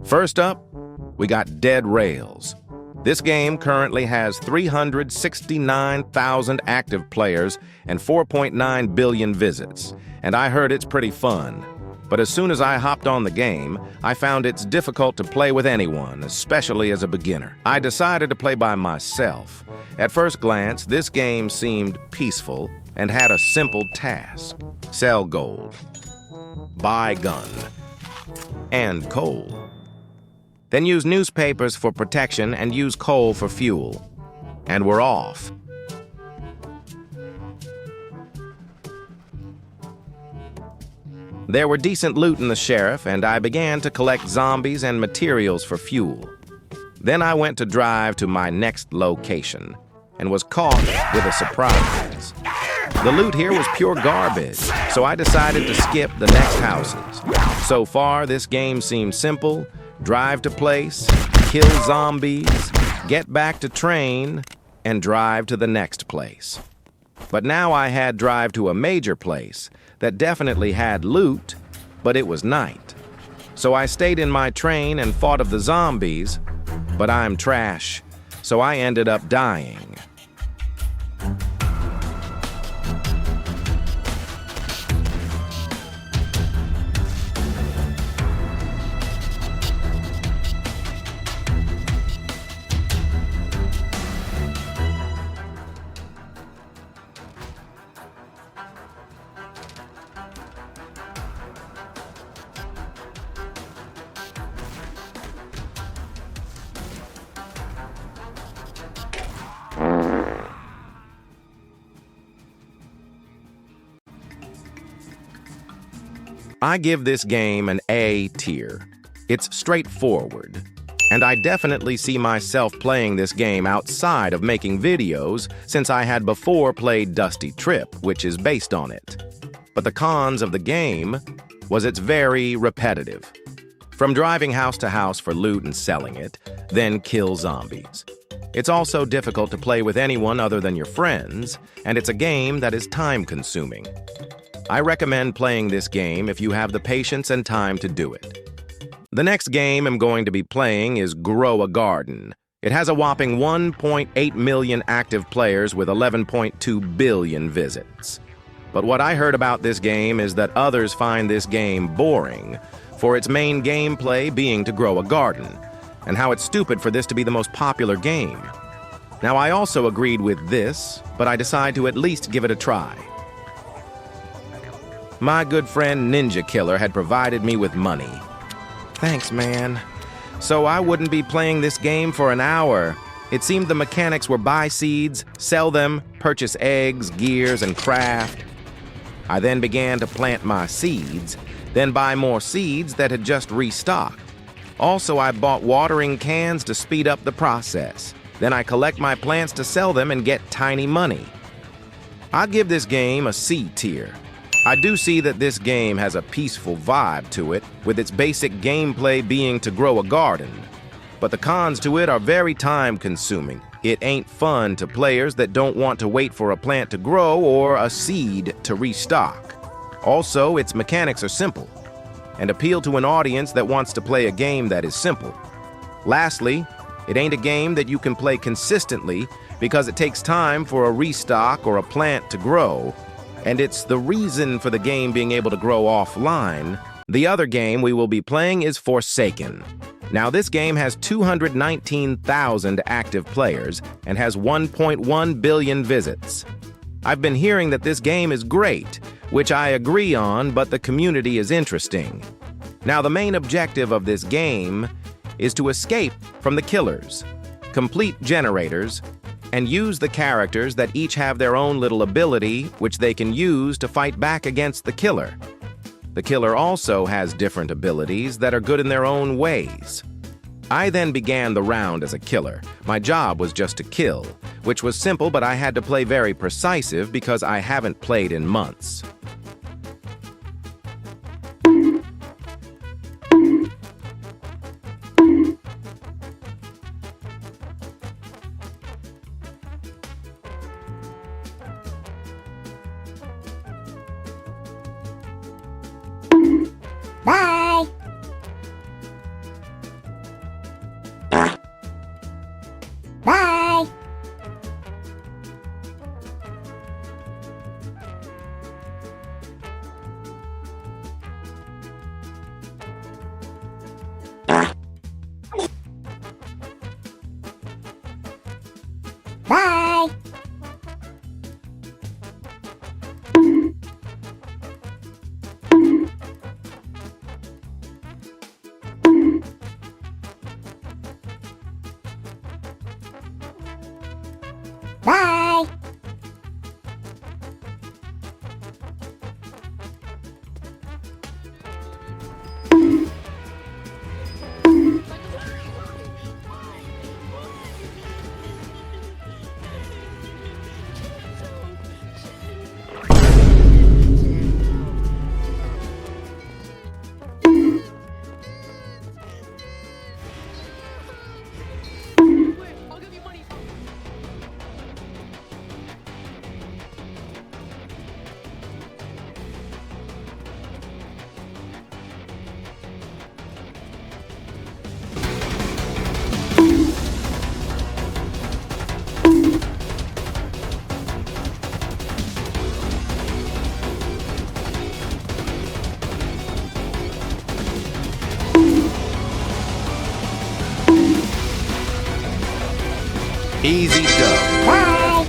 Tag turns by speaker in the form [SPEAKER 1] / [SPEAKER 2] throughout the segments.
[SPEAKER 1] First up, we got Dead Rails. This game currently has 369,000 active players and 4.9 billion visits, and I heard it's pretty fun. But as soon as I hopped on the game, I found it's difficult to play with anyone, especially as a beginner. I decided to play by myself. At first glance, this game seemed peaceful and had a simple task: sell gold, buy gun, and coal. Then use newspapers for protection and use coal for fuel. And we're off. There were decent loot in the sheriff, and I began to collect zombies and materials for fuel. Then I went to drive to my next location and was caught with a surprise. The loot here was pure garbage, so I decided to skip the next houses. So far, this game seems simple: drive to place, kill zombies, get back to train, and drive to the next place. But now I had drive to a major place that definitely had loot, but it was night. So I stayed in my train and fought of the zombies, but I'm trash, so I ended up dying. I give this game an A tier. It's straightforward, and I definitely see myself playing this game outside of making videos, since I had before played Dusty Trip, which is based on it. But the cons of the game was it's very repetitive. From driving house to house for loot and selling it, then kill zombies. It's also difficult to play with anyone other than your friends, and it's a game that is time-consuming. I recommend playing this game if you have the patience and time to do it. The next game I'm going to be playing is Grow a Garden. It has a whopping 1.8 million active players with 11.2 billion visits. But what I heard about this game is that others find this game boring, for its main gameplay being to grow a garden, and how it's stupid for this to be the most popular game. Now, I also agreed with this, but I decided to at least give it a try. My good friend Ninja Killer had provided me with money. Thanks, man. So I wouldn't be playing this game for an hour. It seemed the mechanics were buy seeds, sell them, purchase eggs, gears, and craft. I then began to plant my seeds, then buy more seeds that had just restocked. Also, I bought watering cans to speed up the process. Then I collect my plants to sell them and get tiny money. I give this game a C tier. I do see that this game has a peaceful vibe to it, with its basic gameplay being to grow a garden. But the cons to it are very time-consuming. It ain't fun to players that don't want to wait for a plant to grow or a seed to restock. Also, its mechanics are simple, and appeal to an audience that wants to play a game that is simple. Lastly, it ain't a game that you can play consistently because it takes time for a restock or a plant to grow, and it's the reason for the game being able to grow offline. The other game we will be playing is Forsaken. Now, this game has 219,000 active players and has 1.1 billion visits. I've been hearing that this game is great, which I agree on, but the community is interesting. Now, the main objective of this game is to escape from the killers, complete generators, and use the characters that each have their own little ability which they can use to fight back against the killer. The killer also has different abilities that are good in their own ways. I then began the round as a killer. My job was just to kill, which was simple, but I had to play very precise because I haven't played in months.
[SPEAKER 2] Bye!
[SPEAKER 1] Easy dough.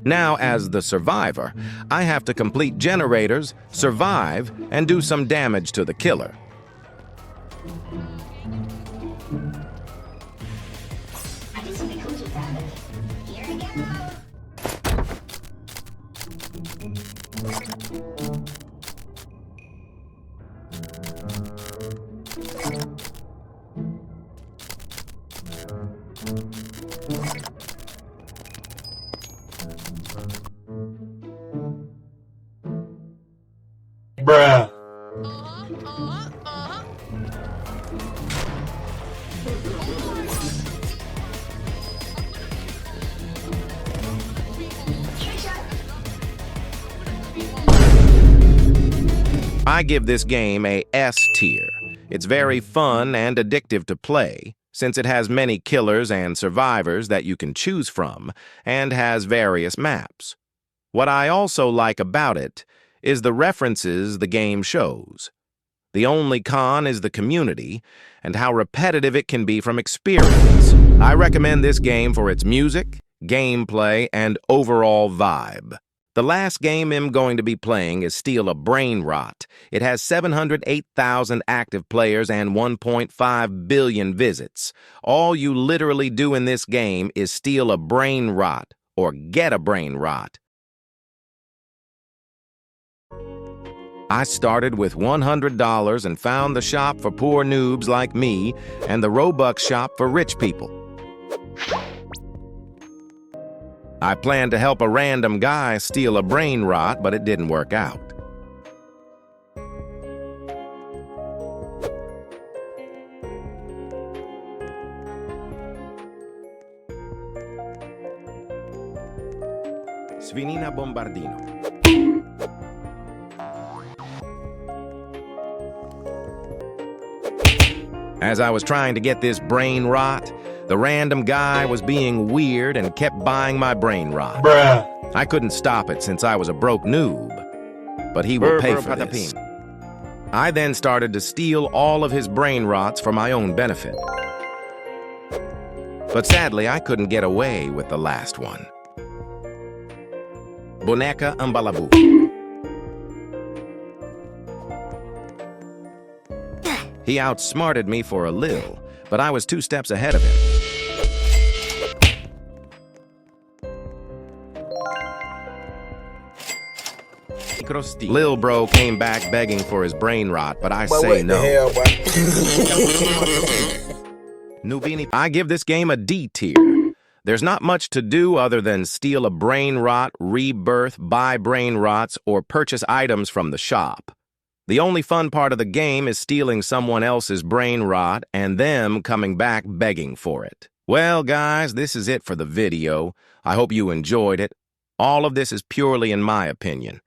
[SPEAKER 1] Now, as the survivor, I have to complete generators, survive, and do some damage to the killer.
[SPEAKER 2] I did something cool with that. Here we go.
[SPEAKER 3] Bruh.
[SPEAKER 1] I give this game a S tier. It's very fun and addictive to play, since it has many killers and survivors that you can choose from, and has various maps. What I also like about it is the references the game shows. The only con is the community, and how repetitive it can be from experience. I recommend this game for its music, gameplay, and overall vibe. The last game I'm going to be playing is Steal a Brain Rot. It has 708,000 active players and 1.5 billion visits. All you literally do in this game is steal a brain rot, or get a brain rot. I started with $100 and found the shop for poor noobs like me and the Robux shop for rich people. I planned to help a random guy steal a brain rot, but it didn't work out. Svinina Bombardino. As I was trying to get this brain rot, the random guy was being weird and kept buying my brain rot.
[SPEAKER 3] Bruh.
[SPEAKER 1] I couldn't stop it since I was a broke noob, but he will pay for this. I then started to steal all of his brain rots for my own benefit. But sadly, I couldn't get away with the last one. Boneca Ambalabu. He outsmarted me for a little, but I was 2 steps ahead of him. Lil Bro came back begging for his brain rot, but I say no. Nubini. I give this game a D tier. There's not much to do other than steal a brain rot, rebirth, buy brain rots, or purchase items from the shop. The only fun part of the game is stealing someone else's brain rot and them coming back begging for it. Well, guys, this is it for the video. I hope you enjoyed it. All of this is purely in my opinion.